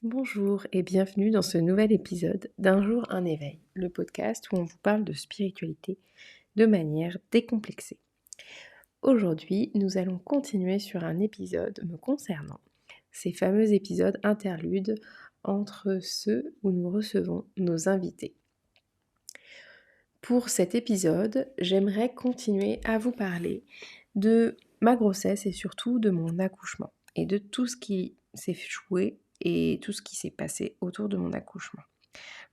Bonjour et bienvenue dans ce nouvel épisode d'Un jour un éveil, le podcast où on vous parle de spiritualité de manière décomplexée. Aujourd'hui, nous allons continuer sur un épisode me concernant, ces fameux épisodes interludes entre ceux où nous recevons nos invités. Pour cet épisode, j'aimerais continuer à vous parler de ma grossesse et surtout de mon accouchement et de tout ce qui s'est joué et tout ce qui s'est passé autour de mon accouchement.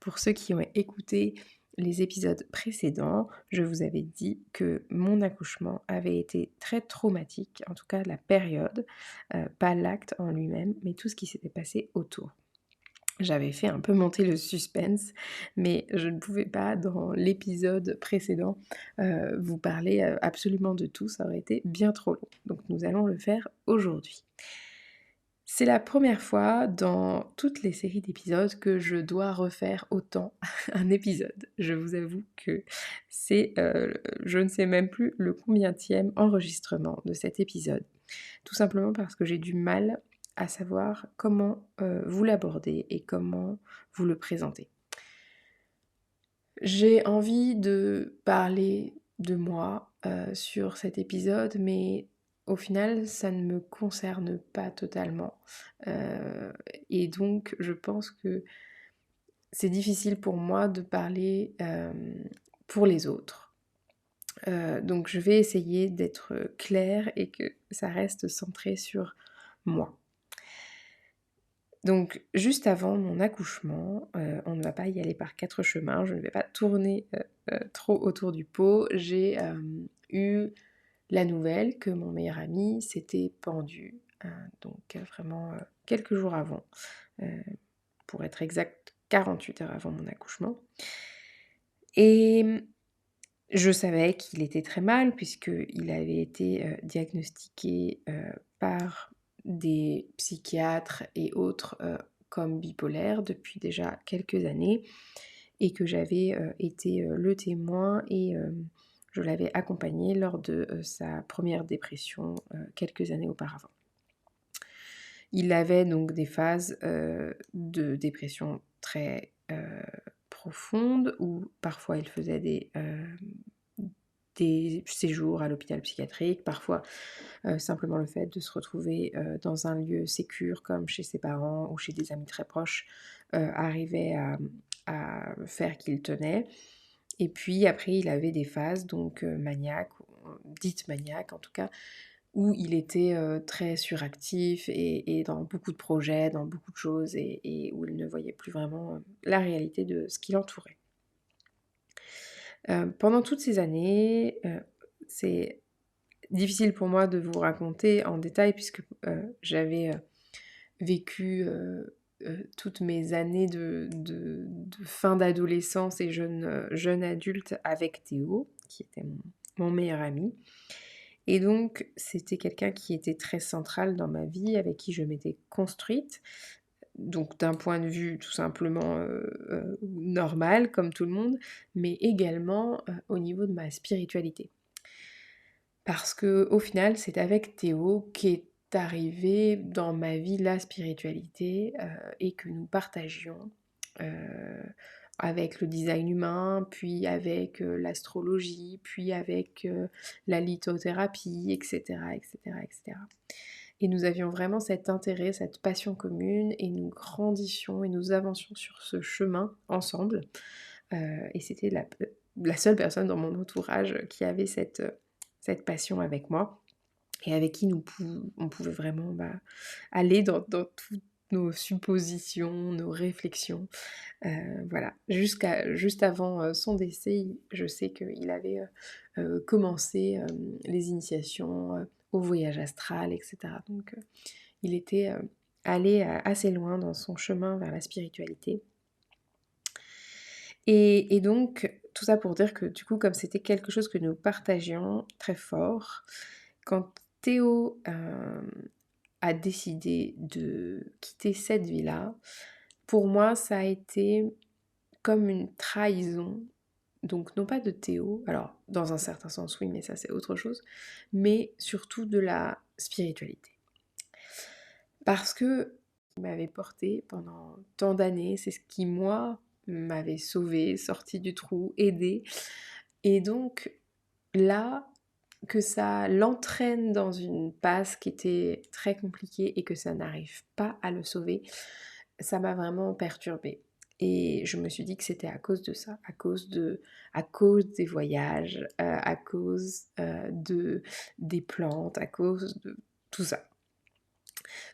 Pour ceux qui ont écouté les épisodes précédents, je vous avais dit que mon accouchement avait été très traumatique, en tout cas la période, pas l'acte en lui-même, mais tout ce qui s'était passé autour. J'avais fait un peu monter le suspense, mais je ne pouvais pas, dans l'épisode précédent, vous parler absolument de tout, ça aurait été bien trop long. Donc nous allons le faire aujourd'hui. C'est la première fois dans toutes les séries d'épisodes que je dois refaire autant un épisode. Je vous avoue que c'est, je ne sais même plus le combienième enregistrement de cet épisode. Tout simplement parce que j'ai du mal à savoir comment vous l'abordez et comment vous le présentez. J'ai envie de parler de moi sur cet épisode, mais au final, ça ne me concerne pas totalement. Et donc, je pense que c'est difficile pour moi de parler pour les autres. Donc, je vais essayer d'être claire et que ça reste centré sur moi. Donc, juste avant mon accouchement, on ne va pas y aller par 4 chemins, je ne vais pas tourner trop autour du pot. J'ai eu la nouvelle que mon meilleur ami s'était pendu, vraiment quelques jours avant, euh, pour être exact 48 heures avant mon accouchement. Et je savais qu'il était très mal puisqu'il avait été diagnostiqué par des psychiatres et autres comme bipolaire depuis déjà quelques années et que j'avais été le témoin et je l'avais accompagné lors de sa première dépression quelques années auparavant. Il avait donc des phases de dépression très profondes où parfois il faisait des séjours à l'hôpital psychiatrique, parfois simplement le fait de se retrouver dans un lieu sécure comme chez ses parents ou chez des amis très proches arrivait à faire qu'il tenait. Et puis après il avait des phases donc maniaques, dites maniaques en tout cas, où il était très suractif et dans beaucoup de projets, dans beaucoup de choses et où il ne voyait plus vraiment la réalité de ce qui l'entourait. Pendant toutes ces années, c'est difficile pour moi de vous raconter en détail puisque j'avais vécu toutes mes années de fin d'adolescence et jeune adulte avec Théo, qui était mon meilleur ami. Et donc, c'était quelqu'un qui était très central dans ma vie, avec qui je m'étais construite. Donc, d'un point de vue tout simplement normal, comme tout le monde, mais également au niveau de ma spiritualité. Parce que au final, c'est avec Théo qu'est arrivée dans ma vie la spiritualité et que nous partagions avec le design humain, puis avec l'astrologie, puis avec la lithothérapie, etc., etc., etc. Et nous avions vraiment cet intérêt, cette passion commune, et nous grandissions et nous avancions sur ce chemin ensemble. Et c'était la seule personne dans mon entourage qui avait cette passion avec moi et avec qui on pouvait vraiment aller dans toutes nos suppositions, nos réflexions. Voilà. Juste avant son décès, je sais qu'il avait commencé les initiations au voyage astral, etc. Donc il était allé assez loin dans son chemin vers la spiritualité. Et donc, tout ça pour dire que du coup, comme c'était quelque chose que nous partagions très fort, quand Théo a décidé de quitter cette vie-là, pour moi, ça a été comme une trahison. Donc non pas de Théo, alors dans un certain sens oui, mais ça c'est autre chose, mais surtout de la spiritualité. Parce que m'avait portée pendant tant d'années, c'est ce qui moi m'avait sauvée, sortie du trou, aidée. Et donc là, que ça l'entraîne dans une passe qui était très compliquée et que ça n'arrive pas à le sauver, ça m'a vraiment perturbée. Et je me suis dit que c'était à cause de ça, à cause des voyages, à cause des plantes, à cause de tout ça.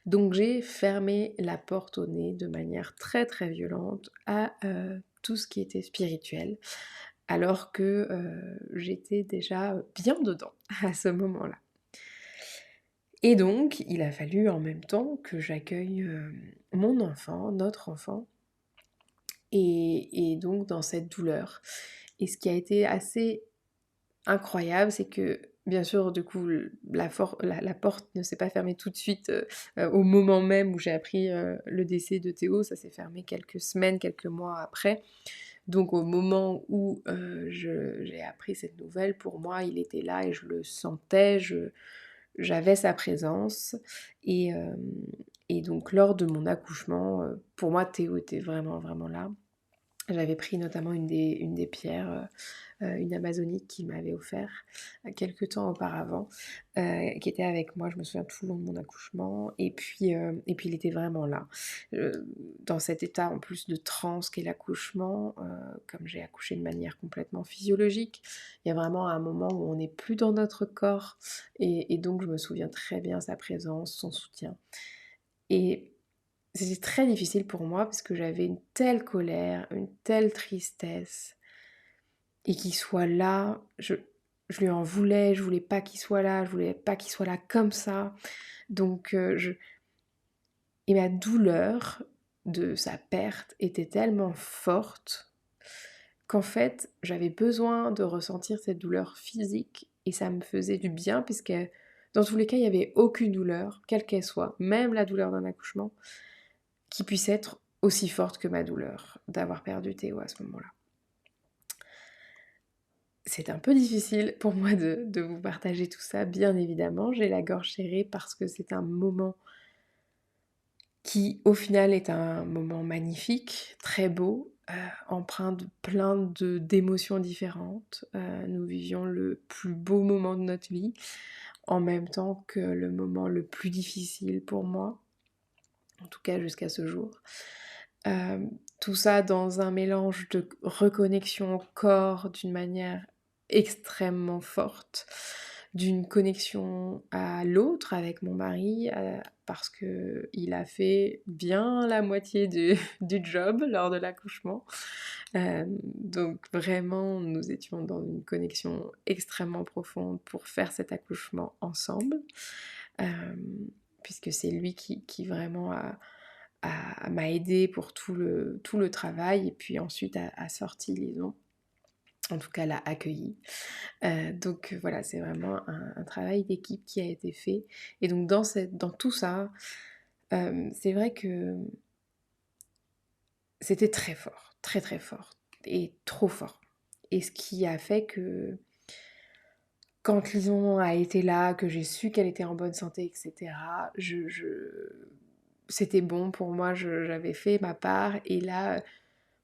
Donc j'ai fermé la porte au nez de manière très très violente à tout ce qui était spirituel, alors que j'étais déjà bien dedans à ce moment-là. Et donc il a fallu en même temps que j'accueille mon enfant, notre enfant, et donc dans cette douleur. Et ce qui a été assez incroyable, c'est que bien sûr du coup la porte ne s'est pas fermée tout de suite au moment même où j'ai appris le décès de Théo, ça s'est fermé quelques semaines, quelques mois après. Donc au moment où j'ai appris cette nouvelle, pour moi il était là et je le sentais, j'avais sa présence. Et donc lors de mon accouchement, pour moi Théo était vraiment vraiment là. J'avais pris notamment une des pierres, une amazonique qu'il m'avait offert quelques temps auparavant, qui était avec moi, je me souviens, tout le long de mon accouchement. Et puis il était vraiment là. Dans cet état en plus de transe qu'est l'accouchement, comme j'ai accouché de manière complètement physiologique, il y a vraiment un moment où on n'est plus dans notre corps. Et donc je me souviens très bien sa présence, son soutien. Et c'était très difficile pour moi parce que j'avais une telle colère, une telle tristesse. Et qu'il soit là, je lui en voulais, je voulais pas qu'il soit là, je voulais pas qu'il soit là comme ça. Donc et ma douleur de sa perte était tellement forte qu'en fait j'avais besoin de ressentir cette douleur physique et ça me faisait du bien puisque dans tous les cas il n'y avait aucune douleur, quelle qu'elle soit, même la douleur d'un accouchement, qui puisse être aussi forte que ma douleur d'avoir perdu Théo à ce moment-là. C'est un peu difficile pour moi de vous partager tout ça, bien évidemment. J'ai la gorge serrée parce que c'est un moment qui, au final, est un moment magnifique, très beau, empreint de d'émotions différentes. Nous vivions le plus beau moment de notre vie, en même temps que le moment le plus difficile pour moi, en tout cas jusqu'à ce jour. Tout ça dans un mélange de reconnexion au corps d'une manière extrêmement forte, d'une connexion à l'autre avec mon mari, parce que il a fait bien la moitié du job lors de l'accouchement. Donc vraiment, nous étions dans une connexion extrêmement profonde pour faire cet accouchement ensemble, euh, puisque c'est lui qui vraiment m'a aidé pour tout le travail et puis ensuite a sorti Lison. En tout cas, l'a accueilli. Donc voilà, c'est vraiment un travail d'équipe qui a été fait. Et donc dans tout ça, c'est vrai que c'était très fort, très très fort et trop fort. Et ce qui a fait que quand Lison a été là, que j'ai su qu'elle était en bonne santé, etc., c'était bon pour moi, j'avais fait ma part. Et là,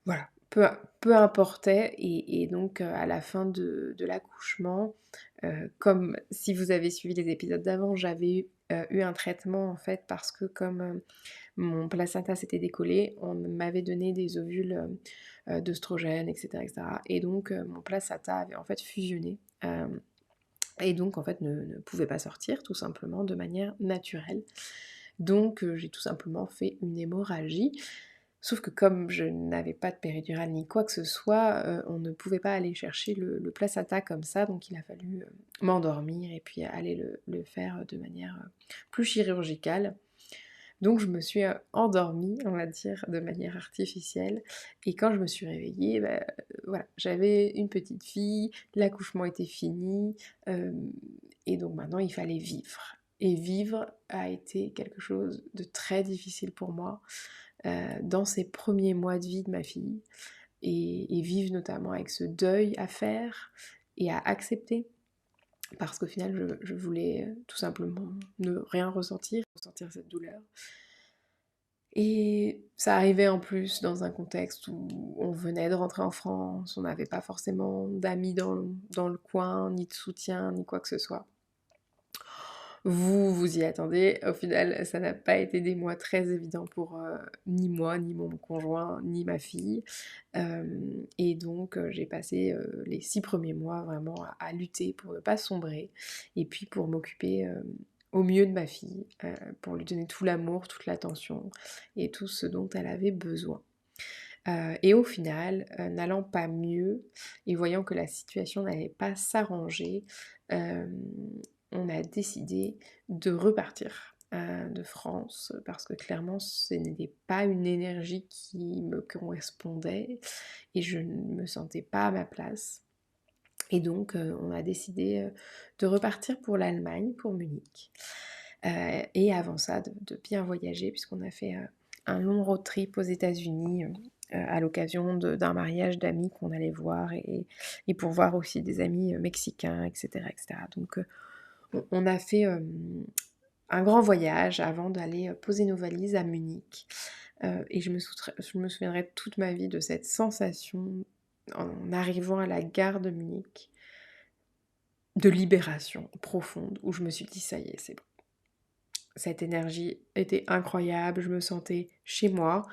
voilà, peu importait. Et donc à la fin de l'accouchement, comme si vous avez suivi les épisodes d'avant, j'avais eu un traitement en fait parce que comme mon placenta s'était décollé, on m'avait donné des ovules d'œstrogène, etc., etc. Et donc mon placenta avait en fait fusionné. Et donc en fait ne pouvait pas sortir tout simplement de manière naturelle. Donc j'ai tout simplement fait une hémorragie. Sauf que comme je n'avais pas de péridurale ni quoi que ce soit, on ne pouvait pas aller chercher le placenta comme ça, donc il a fallu m'endormir et puis aller le faire de manière plus chirurgicale. Donc je me suis endormie, on va dire, de manière artificielle. Et quand je me suis réveillée, voilà, j'avais une petite fille, l'accouchement était fini, et donc maintenant il fallait vivre. Et vivre a été quelque chose de très difficile pour moi dans ces premiers mois de vie de ma fille. Et vivre notamment avec ce deuil à faire et à accepter. Parce qu'au final, je voulais tout simplement ne rien ressentir cette douleur. Et ça arrivait en plus dans un contexte où on venait de rentrer en France, on n'avait pas forcément d'amis dans le coin, ni de soutien, ni quoi que ce soit. Vous vous y attendez, au final ça n'a pas été des mois très évidents pour, ni moi, ni mon conjoint, ni ma fille. Et donc j'ai passé, les 6 premiers mois vraiment à lutter pour ne pas sombrer et puis pour m'occuper, au mieux de ma fille, pour lui donner tout l'amour, toute l'attention et tout ce dont elle avait besoin. Et au final, n'allant pas mieux et voyant que la situation n'allait pas s'arranger, hem, on a décidé de repartir, de France parce que clairement ce n'était pas une énergie qui me correspondait et je ne me sentais pas à ma place. Et donc on a décidé, de repartir pour l'Allemagne, pour Munich. Et avant ça de bien voyager puisqu'on a fait, un long road trip aux États-Unis, à l'occasion d'un mariage d'amis qu'on allait voir et pour voir aussi des amis, mexicains et cetera et cetera. Donc on a fait, un grand voyage avant d'aller, poser nos valises à Munich, et je me souviendrai toute ma vie de cette sensation en arrivant à la gare de Munich, de libération profonde où je me suis dit: «Ça y est, c'est bon». Cette énergie était incroyable, je me sentais chez moi,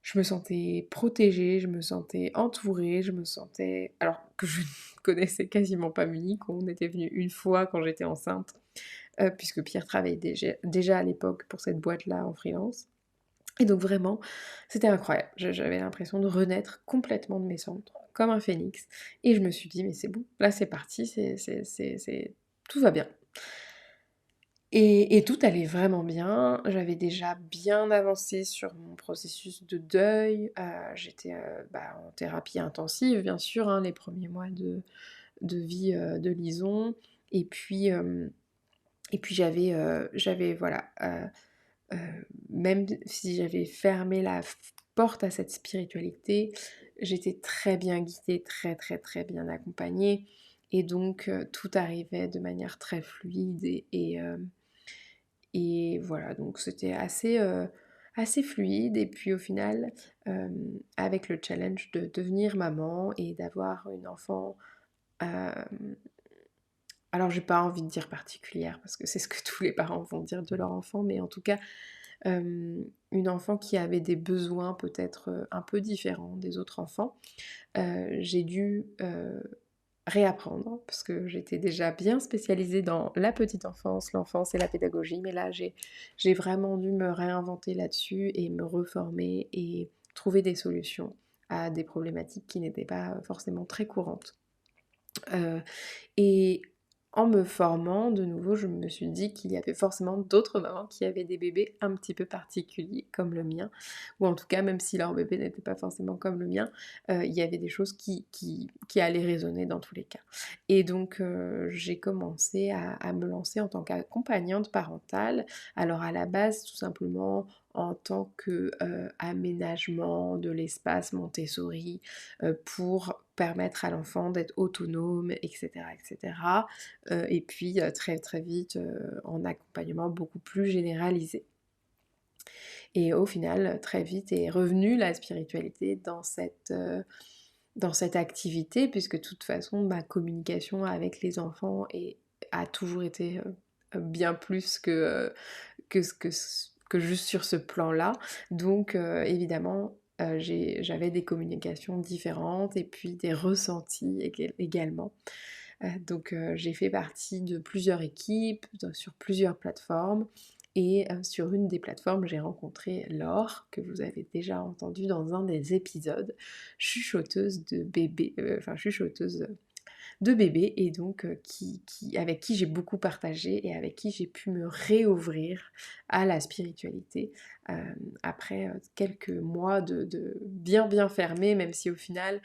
je me sentais protégée, je me sentais entourée, je me sentais alors que je ne connaissais quasiment pas Munich, on était venu une fois quand j'étais enceinte, puisque Pierre travaillait déjà à l'époque pour cette boîte-là en freelance et donc vraiment, c'était incroyable. J'avais l'impression de renaître complètement de mes cendres, comme un phénix et je me suis dit: «Mais c'est bon, là c'est parti, c'est tout va bien». Et tout allait vraiment bien. J'avais déjà bien avancé sur mon processus de deuil. J'étais, bah, en thérapie intensive, bien sûr, hein, les premiers mois de vie, de Lison. Et puis, j'avais voilà, même si j'avais fermé la porte à cette spiritualité, j'étais très bien guidée, très, très, très bien accompagnée et donc tout arrivait de manière très fluide et voilà, donc c'était assez fluide et puis au final, avec le challenge de devenir maman et d'avoir une enfant, hem, alors j'ai pas envie de dire particulière parce que c'est ce que tous les parents vont dire de leur enfant, mais en tout cas, une enfant qui avait des besoins peut-être, un peu différents des autres enfants. J'ai dû, réapprendre parce que j'étais déjà bien spécialisée dans la petite enfance, l'enfance et la pédagogie, mais là j'ai vraiment dû me réinventer là-dessus et me reformer et trouver des solutions à des problématiques qui n'étaient pas forcément très courantes. Heu et en me formant, de nouveau, je me suis dit qu'il y avait forcément d'autres mamans qui avaient des bébés un petit peu particuliers comme le mien, ou en tout cas, même si leur bébé n'était pas forcément comme le mien, il y avait des choses qui allaient résonner dans tous les cas. Et donc, j'ai commencé à me lancer en tant qu'accompagnante parentale. Alors à la base, tout simplement en tant que, aménagement de l'espace Montessori, pour permettre à l'enfant d'être autonome et cetera et cetera. Et puis, très, très vite, en accompagnement beaucoup plus généralisé. Et au final, très vite est revenue la spiritualité dans cette activité puisque de toute façon ma communication avec les enfants a toujours été, bien plus que juste sur ce plan-là. Donc évidemment, j'avais des communications différentes et puis des ressentis également. Donc j'ai fait partie de plusieurs équipes, sur plusieurs plateformes et sur une des plateformes, j'ai rencontré Laure, que vous avez déjà entendu dans un des épisodes, chuchoteuse de bébé, enfin chuchoteuse de bébé et donc avec qui j'ai beaucoup partagé et avec qui j'ai pu me réouvrir à la spiritualité, après, quelques mois de bien, bien fermés, même si au final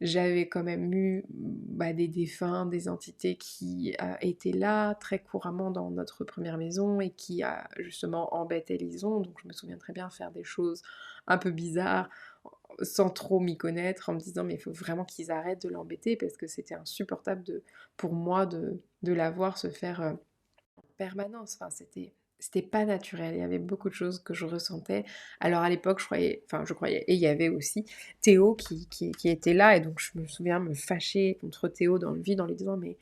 j'avais quand même eu, bah, des défunts, des entités qui, étaient là très couramment dans notre première maison et qui, justement embêtaient Lison. Donc je me souviens très bien faire des choses un peu bizarres, sans trop m'y connaître, en me disant: «Mais il faut vraiment qu'ils arrêtent de l'embêter» parce que c'était insupportable pour moi de la voir se faire, en permanence. Enfin, c'était c'était pas naturel. Il y avait beaucoup de choses que je ressentais. Alors à l'époque, je croyais, et il y avait aussi Théo qui était là, et donc je me souviens me fâcher contre Théo dans le vide en lui disant mais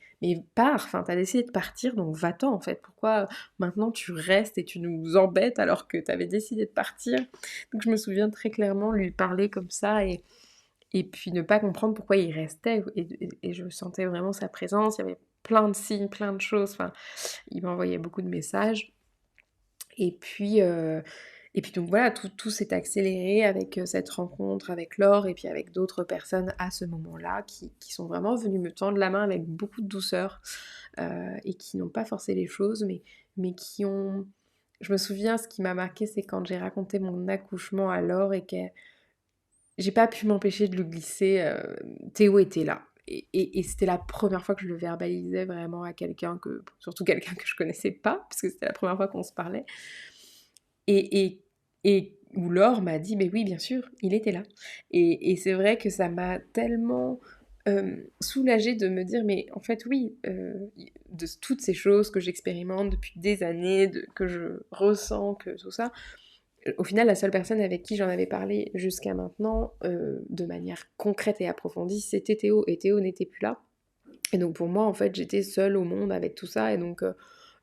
pars, enfin t'as décidé de partir, donc va-t'en en fait. Pourquoi maintenant tu restes et tu nous embêtes alors que t'avais décidé de partir? Donc je me souviens très clairement lui parler comme ça et puis ne pas comprendre pourquoi il restait, et je sentais vraiment sa présence. Il y avait plein de signes, plein de choses. Enfin, il m'envoyait beaucoup de messages. Et puis, heu et puis donc voilà, tout s'est accéléré avec, cette rencontre avec Laure et puis avec d'autres personnes à ce moment-là qui sont vraiment venues me tendre la main avec beaucoup de douceur, et qui n'ont pas forcé les choses, mais qui ont je me souviens, ce qui m'a marquée, c'est quand j'ai raconté mon accouchement à Laure et que j'ai pas pu m'empêcher de lui glisser, Théo était là. Et c'était la première fois que je le verbalisais vraiment à quelqu'un, surtout quelqu'un que je connaissais pas, parce que c'était la première fois qu'on se parlait. Et où Laure m'a dit: «Mais oui, bien sûr, il était là». Et c'est vrai que ça m'a tellement, soulagée de me dire: «Mais en fait, oui, de toutes ces choses que j'expérimente depuis des années, que je ressens, que tout ça». Au final, la seule personne avec qui j'en avais parlé jusqu'à maintenant, de manière concrète et approfondie, c'était Théo, et Théo n'était plus là. Et donc pour moi, en fait, j'étais seule au monde avec tout ça, et donc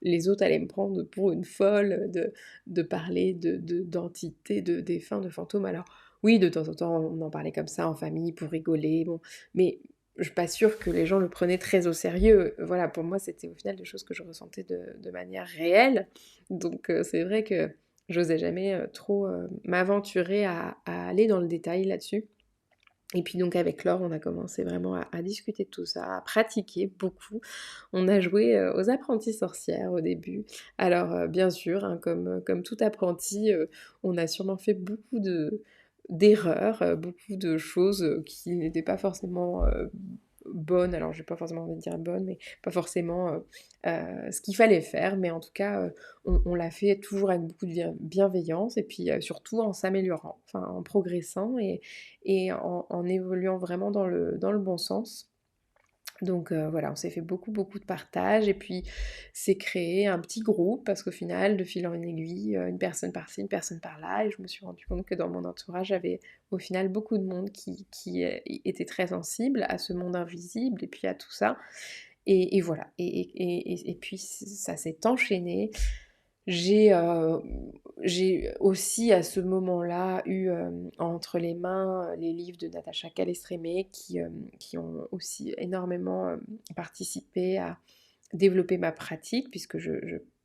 les autres allaient me prendre pour une folle de parler d'entités, de défunts, de fantômes. Alors oui, de temps en temps, on en parlait comme ça en famille pour rigoler, bon, mais je suis pas sûre que les gens le prenaient très au sérieux. Voilà, pour moi, c'était au final des choses que je ressentais de manière réelle. Donc c'est vrai que j'osais jamais trop m'aventurer à aller dans le détail là-dessus. Et puis donc avec Laure, on a commencé vraiment à discuter de tout ça, à pratiquer beaucoup. On a joué aux apprenties sorcières au début. Alors bien sûr, hein, comme tout apprenti, on a sûrement fait beaucoup d'erreurs, beaucoup de choses qui n'étaient pas forcément bonnes. Alors j'ai pas forcément envie de dire bonnes, mais pas forcément ce qu'il fallait faire. Mais en tout cas, on l'a fait toujours avec beaucoup de bienveillance, et puis surtout en s'améliorant, enfin en progressant et en évoluant vraiment dans le bon sens. Donc voilà, on s'est fait beaucoup, beaucoup de partage, et puis c'est créé un petit groupe parce qu'au final, de fil en aiguille, une personne par-ci, une personne par-là, et je me suis rendu compte que dans mon entourage, j'avais au final beaucoup de monde qui était très sensible à ce monde invisible et puis à tout ça. Et voilà, et puis ça s'est enchaîné. J'ai, heu, j'ai aussi à ce moment-là eu, entre les mains, les livres de Natacha Calestrémé qui ont aussi énormément, participé à développer ma pratique, puisque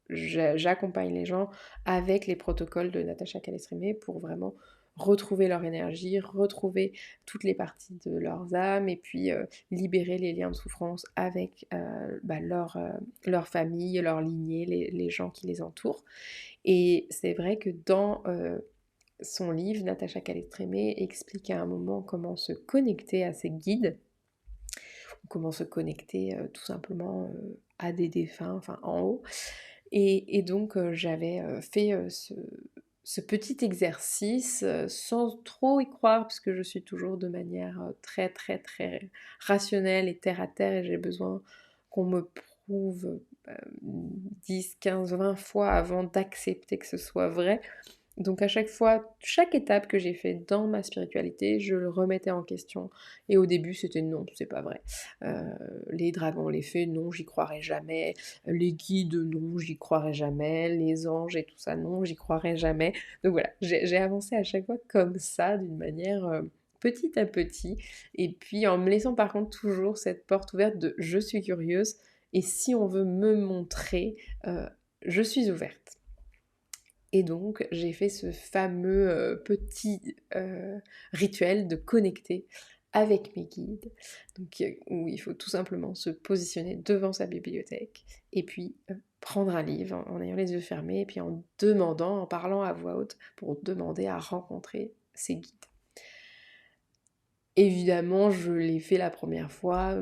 j'accompagne les gens avec les protocoles de Natacha Calestrémé pour vraiment retrouver leur énergie, retrouver toutes les parties de leurs âmes, et puis libérer les liens de souffrance avec leur famille, leur lignée, les gens qui les entourent. Et c'est vrai que dans son livre, Natacha Calestrémé explique à un moment comment se connecter à ses guides, ou comment se connecter tout simplement à des défunts, enfin en haut. Et donc j'avais fait ce petit exercice sans trop y croire, parce que je suis toujours de manière très très très rationnelle et terre à terre, et j'ai besoin qu'on me prouve 10, 15, 20 fois avant d'accepter que ce soit vrai. Donc à chaque fois, chaque étape que j'ai fait dans ma spiritualité, je le remettais en question. Et au début, c'était non, c'est pas vrai. Les dragons, les fées, non, j'y croirais jamais. Les guides, non, j'y croirais jamais. Les anges et tout ça, non, j'y croirais jamais. Donc voilà, j'ai avancé à chaque fois comme ça, d'une manière petit à petit. Et puis en me laissant par contre toujours cette porte ouverte de je suis curieuse. Et si on veut me montrer, je suis ouverte. Et donc, j'ai fait ce fameux petit rituel de connecter avec mes guides, donc, où il faut tout simplement se positionner devant sa bibliothèque et puis prendre un livre en ayant les yeux fermés et puis en demandant, en parlant à voix haute pour demander à rencontrer ses guides. Évidemment, je l'ai fait la première fois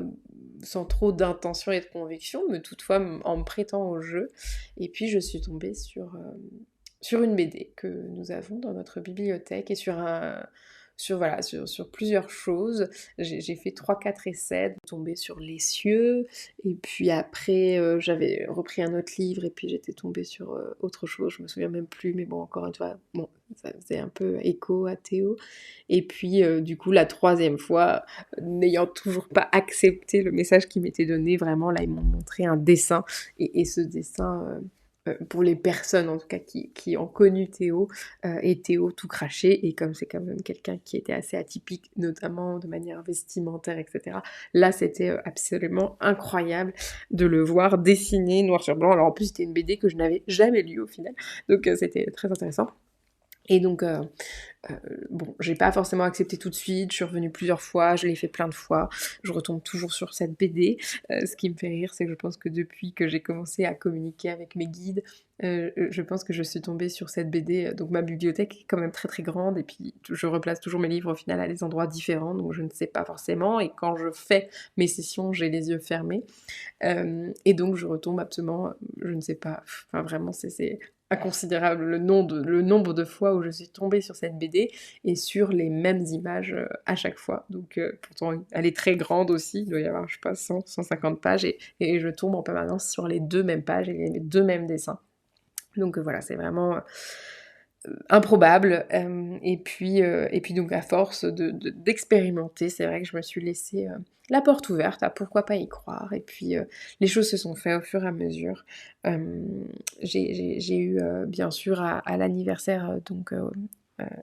sans trop d'intention et de conviction, mais toutefois en me prêtant au jeu. Et puis je suis tombée sur une BD que nous avons dans notre bibliothèque et voilà, sur plusieurs choses. J'ai fait 3-4 essais, de tomber sur Les Cieux et puis après, j'avais repris un autre livre et puis j'étais tombée sur, autre chose, je me souviens même plus, mais bon, encore une fois, bon, ça faisait un peu écho à Théo et puis, du coup, la troisième fois, n'ayant toujours pas accepté le message qui m'était donné, vraiment, là, ils m'ont montré un dessin et ce dessin, pour les personnes en tout cas qui ont connu Théo, et Théo tout craché et comme c'est quand même quelqu'un qui était assez atypique, notamment de manière vestimentaire, etc. Là, c'était absolument incroyable de le voir dessiner noir sur blanc. Alors en plus, c'était une BD que je n'avais jamais lue au final, donc c'était très intéressant. Et donc, bon, j'ai pas forcément accepté tout de suite, je suis revenue plusieurs fois, je l'ai fait plein de fois, je retombe toujours sur cette BD. Ce qui me fait rire, c'est que je pense que depuis que j'ai commencé à communiquer avec mes guides, je pense que je suis tombée sur cette BD. Donc ma bibliothèque est quand même très très grande et puis je replace toujours mes livres au final à des endroits différents, donc je ne sais pas forcément. Et quand je fais mes sessions, j'ai les yeux fermés. Et donc je retombe absolument, je ne sais pas, enfin vraiment c'est inconsidérable le nombre de fois où je suis tombée sur cette BD et sur les mêmes images à chaque fois. Donc pourtant elle est très grande aussi, il doit y avoir je sais pas 100-150 pages et je tombe en permanence sur les deux mêmes pages et les deux mêmes dessins. Donc voilà, c'est vraiment improbable. Et puis donc à force d'expérimenter, c'est vrai que je me suis laissée la porte ouverte à pourquoi pas y croire. Et puis les choses se sont faites au fur et à mesure. J'ai eu bien sûr à l'anniversaire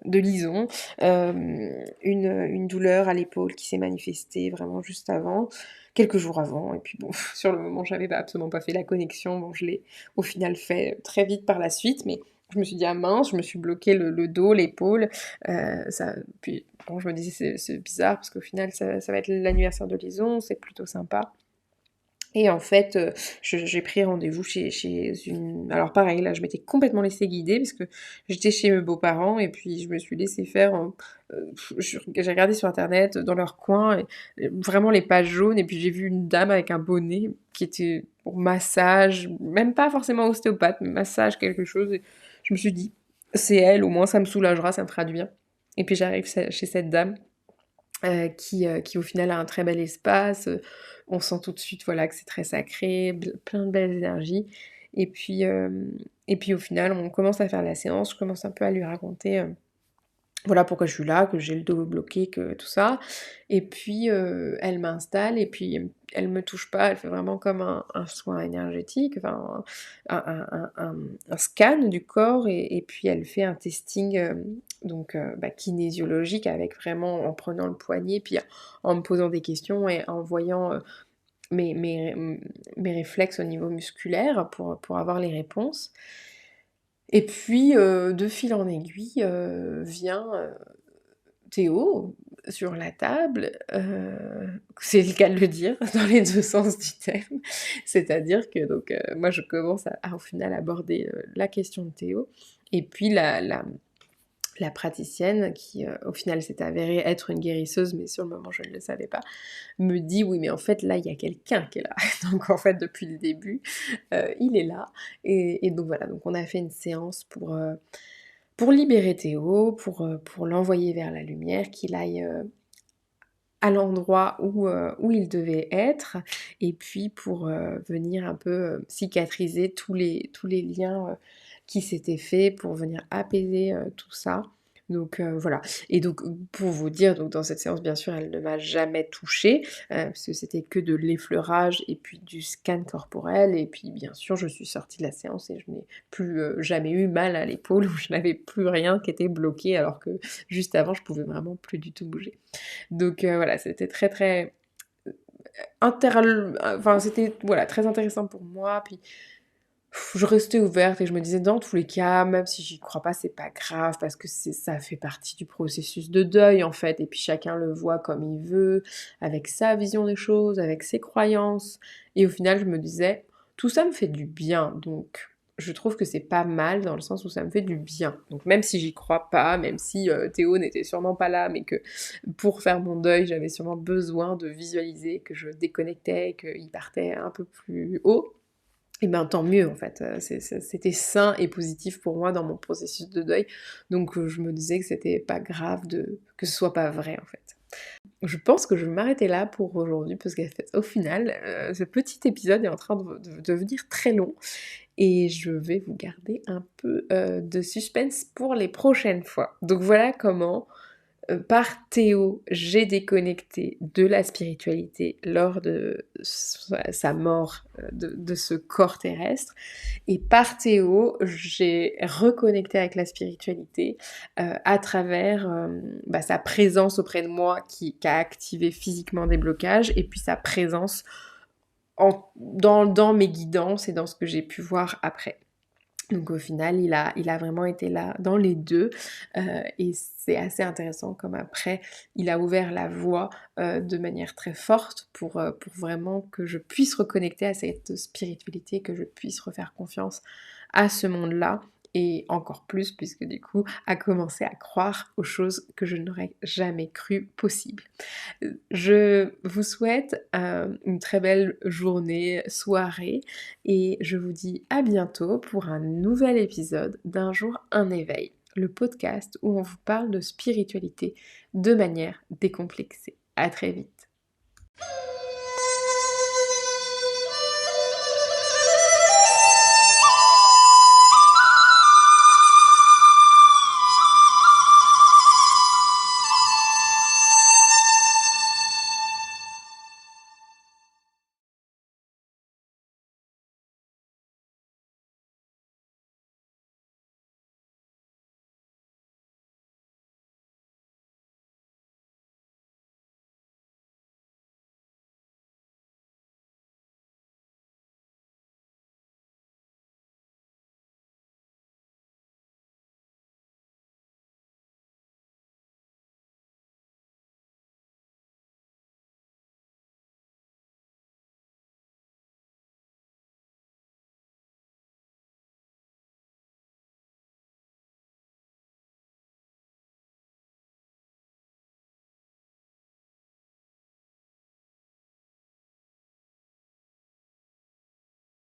de Lison, une douleur à l'épaule qui s'est manifestée vraiment juste avant, quelques jours avant. Et puis bon, sur le moment, j'avais absolument pas fait la connexion. Bon, je l'ai au final fait très vite par la suite, mais je me suis dit, ah mince, je me suis bloqué le dos, l'épaule. Puis bon, je me disais, c'est bizarre parce qu'au final, ça va être l'anniversaire de Lison, c'est plutôt sympa. Et en fait, j'ai pris rendez-vous chez une... Alors pareil, là, je m'étais complètement laissée guider parce que j'étais chez mes beaux-parents et puis je me suis laissée faire... j'ai regardé sur internet dans leur coin, vraiment les pages jaunes, et puis j'ai vu une dame avec un bonnet qui était pour massage, même pas forcément ostéopathe, mais massage quelque chose. Et je me suis dit, c'est elle, au moins ça me soulagera, ça me fera du bien. Et puis j'arrive chez cette dame qui au final a un très bel espace. On sent tout de suite voilà, que c'est très sacré, plein de belles énergies. Et puis au final, on commence à faire la séance, je commence un peu à lui raconter voilà pourquoi je suis là, que j'ai le dos bloqué, que tout ça. Et puis elle m'installe et puis elle me touche pas, elle fait vraiment comme un soin énergétique, enfin un scan du corps et puis elle fait un testing kinésiologique avec vraiment en prenant le poignet, puis en me posant des questions et en voyant mes réflexes au niveau musculaire pour avoir les réponses. Et puis, de fil en aiguille, vient, Théo sur la table, c'est le cas de le dire, dans les 2 sens du terme. C'est-à-dire que donc, moi je commence au final aborder, la question de Théo et puis la praticienne qui, au final s'est avérée être une guérisseuse, mais sur le moment je ne le savais pas, me dit: «Oui, mais en fait là, il y a quelqu'un qui est là». Donc en fait depuis le début, il est là et donc voilà, donc on a fait une séance pour libérer Théo, pour l'envoyer vers la lumière, qu'il aille, à l'endroit où il devait être et puis pour, venir un peu, cicatriser tous les liens, qui s'étaient faits pour venir apaiser, tout ça. Donc voilà et donc pour vous dire, donc dans cette séance, bien sûr, elle ne m'a jamais touchée, parce que c'était que de l'effleurage et puis du scan corporel et puis bien sûr, je suis sortie de la séance et je n'ai plus, jamais eu mal à l'épaule où je n'avais plus rien qui était bloqué alors que juste avant, je pouvais vraiment plus du tout bouger. Donc voilà, c'était très, très enfin c'était voilà, très intéressant pour moi, puis je restais ouverte et je me disais: «Dans tous les cas, même si j'y crois pas, c'est pas grave parce que ça fait partie du processus de deuil, en fait et puis chacun le voit comme il veut, avec sa vision des choses, avec ses croyances» et au final, je me disais: «Tout ça me fait du bien, donc je trouve que c'est pas mal dans le sens où ça me fait du bien». Donc même si j'y crois pas, même si, Théo n'était sûrement pas là, mais que pour faire mon deuil, j'avais sûrement besoin de visualiser que je déconnectais, qu'il partait un peu plus haut, et ben tant mieux en fait, c'était sain et positif pour moi dans mon processus de deuil, donc je me disais que c'était pas grave que ce soit pas vrai en fait. Je pense que je vais m'arrêter là pour aujourd'hui parce qu'en fait, au final, ce petit épisode est en train de devenir très long et je vais vous garder un peu, de suspense pour les prochaines fois. Donc voilà comment par Théo, j'ai déconnecté de la spiritualité lors de sa mort de ce corps terrestre. Et par Théo, j'ai reconnecté avec la spiritualité à travers sa présence auprès de moi qui a activé physiquement des blocages et puis sa présence dans mes guidances et dans ce que j'ai pu voir après. Donc au final, il a vraiment été là dans les deux et c'est assez intéressant comme après, il a ouvert la voie de manière très forte pour vraiment que je puisse reconnecter à cette spiritualité, que je puisse refaire confiance à ce monde-là et encore plus puisque du coup, à commencer à croire aux choses que je n'aurais jamais cru possibles. Je vous souhaite une très belle journée, soirée et je vous dis à bientôt pour un nouvel épisode d'Un jour un éveil, le podcast où on vous parle de spiritualité de manière décomplexée. À très vite.